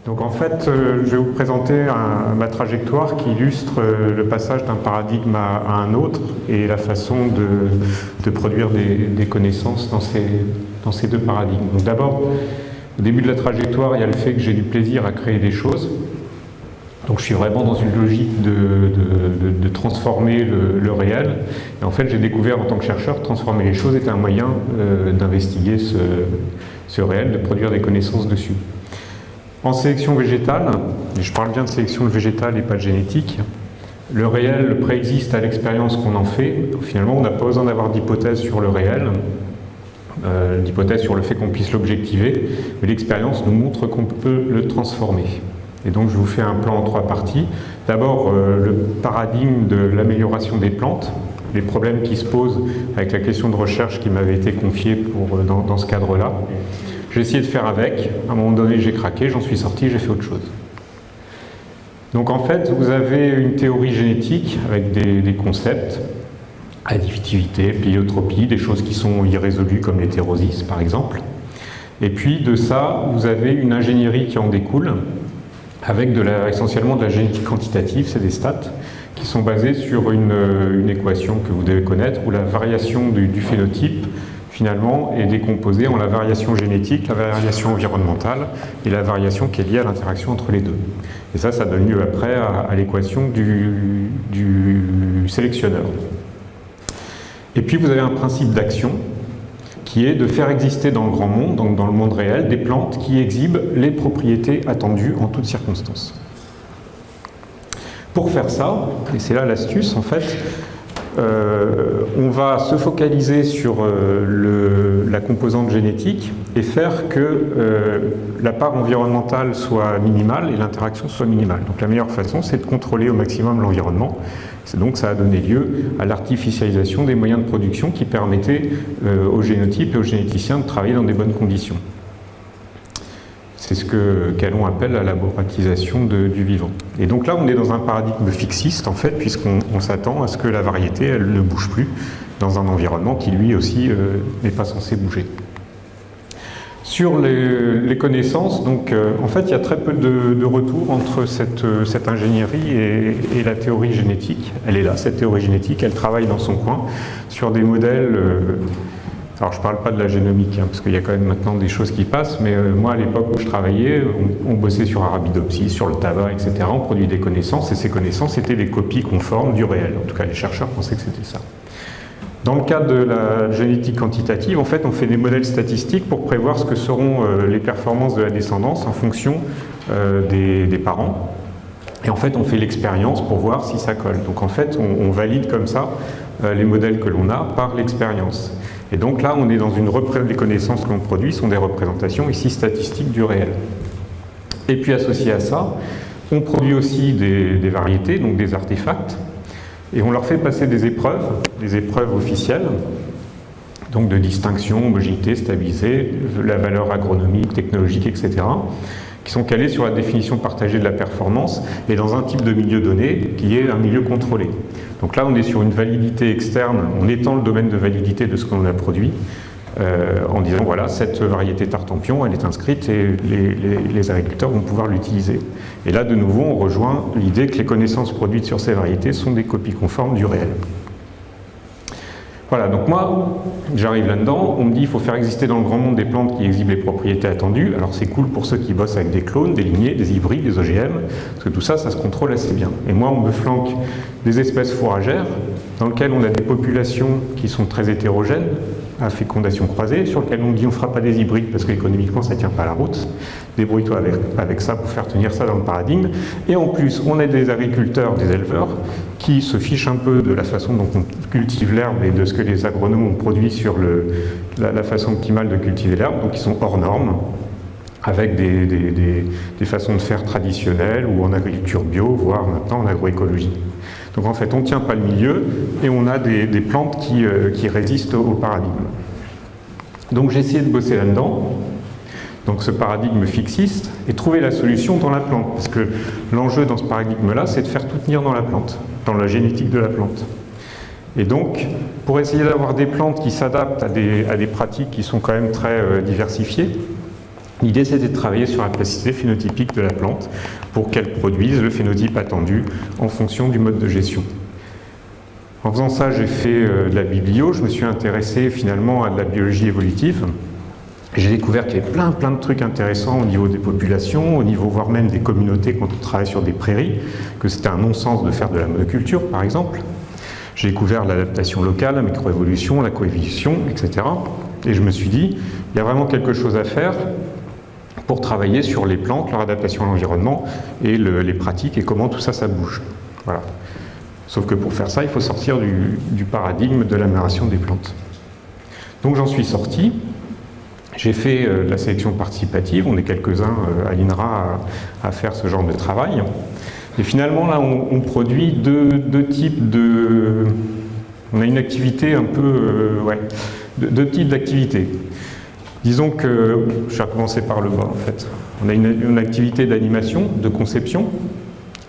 Donc en fait, je vais vous présenter ma trajectoire qui illustre le passage d'un paradigme à un autre et la façon de produire des connaissances dans ces deux paradigmes. Donc d'abord, au début de la trajectoire, il y a le fait que j'ai du plaisir à créer des choses. Donc je suis vraiment dans une logique de transformer le réel. Et en fait, j'ai découvert en tant que chercheur que transformer les choses était un moyen d'investiguer ce réel, de produire des connaissances dessus. En sélection végétale, et je parle bien de sélection végétale et pas de génétique, le réel préexiste à l'expérience qu'on en fait. Finalement, on n'a pas besoin d'avoir d'hypothèse sur le réel, d'hypothèse sur le fait qu'on puisse l'objectiver, mais l'expérience nous montre qu'on peut le transformer. Et donc je vous fais un plan en 3 parties. D'abord, le paradigme de l'amélioration des plantes, les problèmes qui se posent avec la question de recherche qui m'avait été confiée dans ce cadre-là. J'ai essayé de faire avec, à un moment donné j'ai craqué, j'en suis sorti, j'ai fait autre chose. Donc en fait, vous avez une théorie génétique avec des concepts, additivité, pléiotropie, des choses qui sont irrésolues comme l'hétérosis par exemple. Et puis de ça, vous avez une ingénierie qui en découle, avec essentiellement de la génétique quantitative, c'est des stats, qui sont basées sur une équation que vous devez connaître, où la variation du phénotype, finalement, est décomposée en la variation génétique, la variation environnementale et la variation qui est liée à l'interaction entre les deux. Et ça donne lieu après à l'équation du sélectionneur. Et puis vous avez un principe d'action qui est de faire exister dans le grand monde, donc dans le monde réel, des plantes qui exhibent les propriétés attendues en toutes circonstances. Pour faire ça, et c'est là l'astuce en fait, on va se focaliser sur la composante génétique et faire que la part environnementale soit minimale et l'interaction soit minimale. Donc la meilleure façon, c'est de contrôler au maximum l'environnement. Donc ça a donné lieu à l'artificialisation des moyens de production qui permettaient aux génotypes et aux généticiens de travailler dans des bonnes conditions. C'est ce qu'Allon appelle la laboratisation du vivant. Et donc là, on est dans un paradigme fixiste, en fait, puisqu'on s'attend à ce que la variété, elle ne bouge plus dans un environnement qui, lui aussi, n'est pas censé bouger. Sur les connaissances, donc, en fait, il y a très peu de retour entre cette ingénierie et la théorie génétique. Elle est là, cette théorie génétique, elle travaille dans son coin sur des modèles... Alors je ne parle pas de la génomique, parce qu'il y a quand même maintenant des choses qui passent, mais moi à l'époque où je travaillais, on bossait sur Arabidopsis, sur le tabac, etc. On produit des connaissances, et ces connaissances étaient des copies conformes du réel. En tout cas, les chercheurs pensaient que c'était ça. Dans le cadre de la génétique quantitative, en fait, on fait des modèles statistiques pour prévoir ce que seront les performances de la descendance en fonction des parents. Et en fait, on fait l'expérience pour voir si ça colle. Donc en fait, on valide comme ça les modèles que l'on a par l'expérience. Et donc là, on est dans les connaissances que l'on produit sont des représentations ici statistiques du réel. Et puis associé à ça, on produit aussi des variétés, donc des artefacts, et on leur fait passer des épreuves officielles, donc de distinction, homogénéité, stabilité, la valeur agronomique, technologique, etc., qui sont calés sur la définition partagée de la performance et dans un type de milieu donné qui est un milieu contrôlé. Donc là, on est sur une validité externe, on étend le domaine de validité de ce qu'on a produit en disant, voilà, cette variété tartempion, elle est inscrite et les agriculteurs vont pouvoir l'utiliser. Et là, de nouveau, on rejoint l'idée que les connaissances produites sur ces variétés sont des copies conformes du réel. Voilà, donc moi, j'arrive là-dedans, on me dit qu'il faut faire exister dans le grand monde des plantes qui exhibent les propriétés attendues. Alors c'est cool pour ceux qui bossent avec des clones, des lignées, des hybrides, des OGM, parce que tout ça, ça se contrôle assez bien. Et moi, on me flanque des espèces fourragères, dans lesquelles on a des populations qui sont très hétérogènes, à fécondation croisée, sur lesquelles on dit on ne fera pas des hybrides parce qu'économiquement ça ne tient pas la route. Débrouille-toi avec ça pour faire tenir ça dans le paradigme. Et en plus, on a des agriculteurs, des éleveurs, qui se fichent un peu de la façon dont on cultive l'herbe et de ce que les agronomes ont produit sur la façon optimale de cultiver l'herbe, donc ils sont hors normes, avec des façons de faire traditionnelles ou en agriculture bio, voire maintenant en agroécologie. Donc en fait, on ne tient pas le milieu et on a des plantes qui résistent au paradigme. Donc j'ai essayé de bosser là-dedans, donc ce paradigme fixiste, et trouver la solution dans la plante. Parce que l'enjeu dans ce paradigme-là, c'est de faire tout tenir dans la plante, dans la génétique de la plante. Et donc, pour essayer d'avoir des plantes qui s'adaptent à des pratiques qui sont quand même très diversifiées, L'idée, c'était de travailler sur la plasticité phénotypique de la plante pour qu'elle produise le phénotype attendu en fonction du mode de gestion. En faisant ça, j'ai fait de la biblio, je me suis intéressé finalement à de la biologie évolutive. J'ai découvert qu'il y avait plein de trucs intéressants au niveau des populations, au niveau voire même des communautés quand on travaille sur des prairies, que c'était un non-sens de faire de la monoculture par exemple. J'ai découvert l'adaptation locale, la microévolution, la coévolution, etc. Et je me suis dit, il y a vraiment quelque chose à faire pour travailler sur les plantes, leur adaptation à l'environnement et les pratiques et comment tout ça, ça bouge. Voilà. Sauf que pour faire ça, il faut sortir du paradigme de l'amélioration des plantes. Donc j'en suis sorti. J'ai fait de la sélection participative. On est quelques-uns à l'INRA à faire ce genre de travail. Et finalement, là, on produit deux types de... On a une activité un peu... deux types d'activités. Disons que... Je vais recommencer par le bas, en fait. On a une activité d'animation, de conception.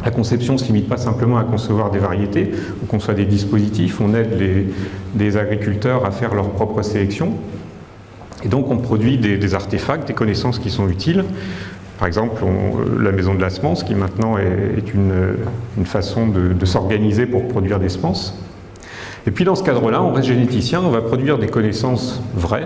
La conception ne se limite pas simplement à concevoir des variétés, ou conçoit des dispositifs. On aide des agriculteurs à faire leur propre sélection. Et donc, on produit des artefacts, des connaissances qui sont utiles. Par exemple, la maison de la semence, qui maintenant est une façon de s'organiser pour produire des semences. Et puis dans ce cadre-là, on reste généticien, on va produire des connaissances vraies,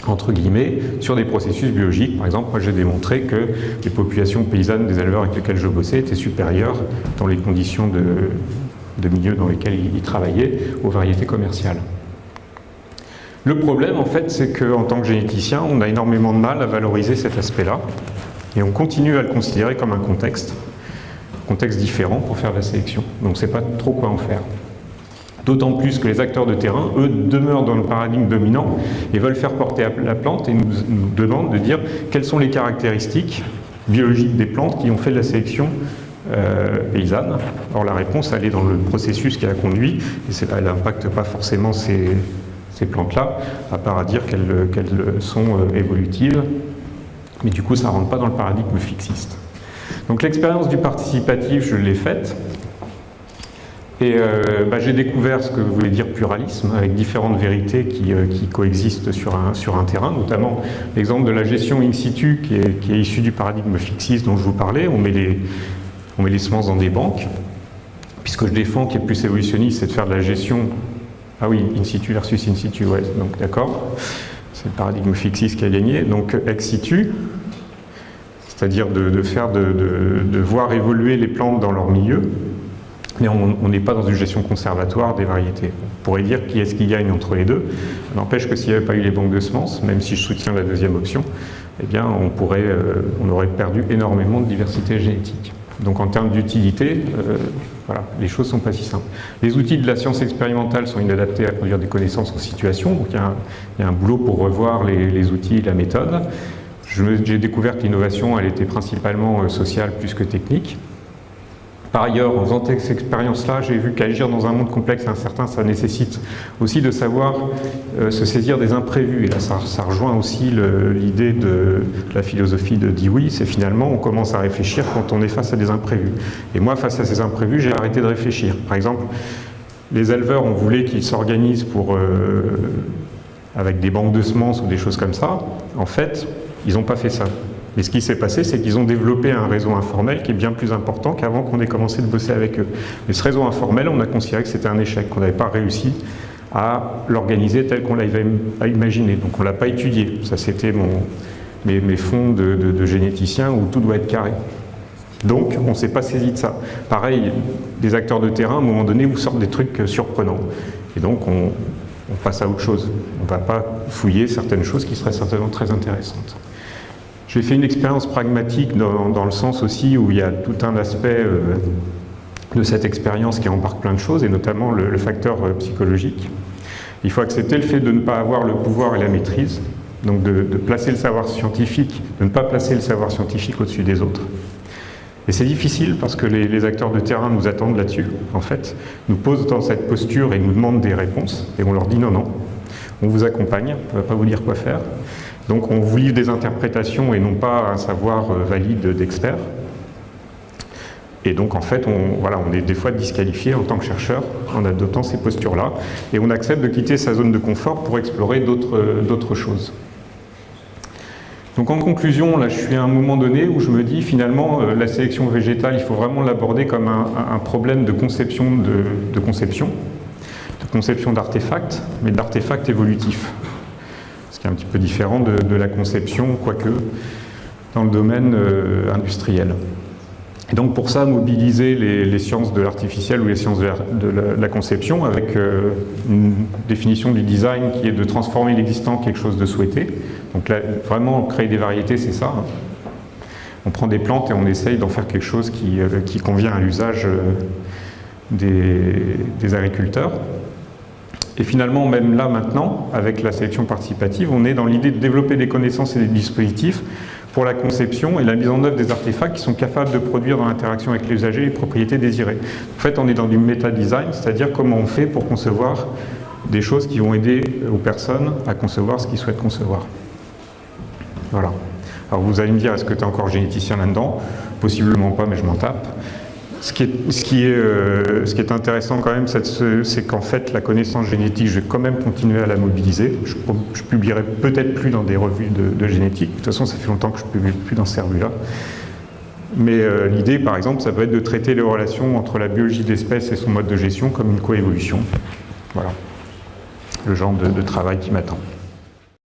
entre guillemets, sur des processus biologiques. Par exemple, moi j'ai démontré que les populations paysannes des éleveurs avec lesquels je bossais étaient supérieures dans les conditions de milieu dans lesquels ils travaillaient aux variétés commerciales. Le problème, en fait, c'est qu'en tant que généticien, on a énormément de mal à valoriser cet aspect-là. Et on continue à le considérer comme un contexte différent pour faire de la sélection. Donc on ne sait pas trop quoi en faire. D'autant plus que les acteurs de terrain, eux, demeurent dans le paradigme dominant et veulent faire porter la plante et nous demandent de dire quelles sont les caractéristiques biologiques des plantes qui ont fait de la sélection paysanne. Or la réponse, elle est dans le processus qui a conduit, et elle n'impacte pas forcément ces plantes-là, à part à dire qu'elles sont évolutives. Mais du coup, ça ne rentre pas dans le paradigme fixiste. Donc l'expérience du participatif, je l'ai faite. Et j'ai découvert ce que voulait dire pluralisme, avec différentes vérités qui coexistent sur un terrain, notamment l'exemple de la gestion in situ, qui est issue du paradigme fixiste dont je vous parlais. On met les semences dans des banques. Puis ce que je défends, qui est plus évolutionniste, c'est de faire de la gestion... Ah oui, in situ versus in situ, ouais, donc d'accord. C'est le paradigme fixiste qui a gagné. Donc ex situ, c'est-à-dire de voir évoluer les plantes dans leur milieu. Mais on n'est pas dans une gestion conservatoire des variétés. On pourrait dire qui est-ce qui gagne entre les deux. N'empêche que s'il n'y avait pas eu les banques de semences, même si je soutiens la deuxième option, eh bien on aurait perdu énormément de diversité génétique. Donc en termes d'utilité, voilà, les choses ne sont pas si simples. Les outils de la science expérimentale sont inadaptés à produire des connaissances en situation, donc il y a un boulot pour revoir les outils et la méthode. J'ai découvert que l'innovation, elle était principalement sociale plus que technique. Par ailleurs, en faisant cette expérience-là, j'ai vu qu'agir dans un monde complexe et incertain, ça nécessite aussi de savoir se saisir des imprévus. Et là, ça rejoint aussi l'idée de la philosophie de Dewey, c'est finalement, on commence à réfléchir quand on est face à des imprévus. Et moi, face à ces imprévus, j'ai arrêté de réfléchir. Par exemple, les éleveurs, on voulait qu'ils s'organisent avec des banques de semences ou des choses comme ça. En fait, ils n'ont pas fait ça. Mais ce qui s'est passé, c'est qu'ils ont développé un réseau informel qui est bien plus important qu'avant qu'on ait commencé de bosser avec eux. Mais ce réseau informel, on a considéré que c'était un échec, qu'on n'avait pas réussi à l'organiser tel qu'on l'avait imaginé. Donc on ne l'a pas étudié. Ça, c'était mes fonds de généticien où tout doit être carré. Donc on ne s'est pas saisi de ça. Pareil, des acteurs de terrain, à un moment donné, vous sortent des trucs surprenants. Et donc on passe à autre chose. On ne va pas fouiller certaines choses qui seraient certainement très intéressantes. J'ai fait une expérience pragmatique dans le sens aussi où il y a tout un aspect de cette expérience qui embarque plein de choses, et notamment le facteur psychologique. Il faut accepter le fait de ne pas avoir le pouvoir et la maîtrise, donc de placer le savoir scientifique, de ne pas placer le savoir scientifique au-dessus des autres. Et c'est difficile parce que les acteurs de terrain nous attendent là-dessus, en fait, nous posent dans cette posture et nous demandent des réponses, et on leur dit non, on vous accompagne, on ne va pas vous dire quoi faire. Donc on vous livre des interprétations et non pas un savoir valide d'experts. Et donc en fait, on est des fois disqualifié en tant que chercheur en adoptant ces postures-là. Et on accepte de quitter sa zone de confort pour explorer d'autres choses. Donc en conclusion, là je suis à un moment donné où je me dis finalement la sélection végétale, il faut vraiment l'aborder comme un problème de conception d'artefacts, mais d'artefacts évolutifs. Ce qui est un petit peu différent de la conception, quoique dans le domaine industriel. Et donc pour ça, mobiliser les sciences de l'artificiel ou les sciences de la conception avec une définition du design qui est de transformer l'existant en quelque chose de souhaité. Donc là, vraiment, créer des variétés, c'est ça. On prend des plantes et on essaye d'en faire quelque chose qui convient à l'usage des agriculteurs. Et finalement, même là, maintenant, avec la sélection participative, on est dans l'idée de développer des connaissances et des dispositifs pour la conception et la mise en œuvre des artefacts qui sont capables de produire dans l'interaction avec l'usager les propriétés désirées. En fait, on est dans du méta-design, c'est-à-dire comment on fait pour concevoir des choses qui vont aider aux personnes à concevoir ce qu'ils souhaitent concevoir. Voilà. Alors vous allez me dire, est-ce que tu es encore généticien là-dedans? Possiblement pas, mais je m'en tape. Ce qui est intéressant quand même, c'est qu'en fait, la connaissance génétique, je vais quand même continuer à la mobiliser. Je publierai peut-être plus dans des revues de génétique. De toute façon, ça fait longtemps que je ne publie plus dans ces revues-là. Mais l'idée, par exemple, ça peut être de traiter les relations entre la biologie d'espèces et son mode de gestion comme une coévolution. Voilà le genre de travail qui m'attend.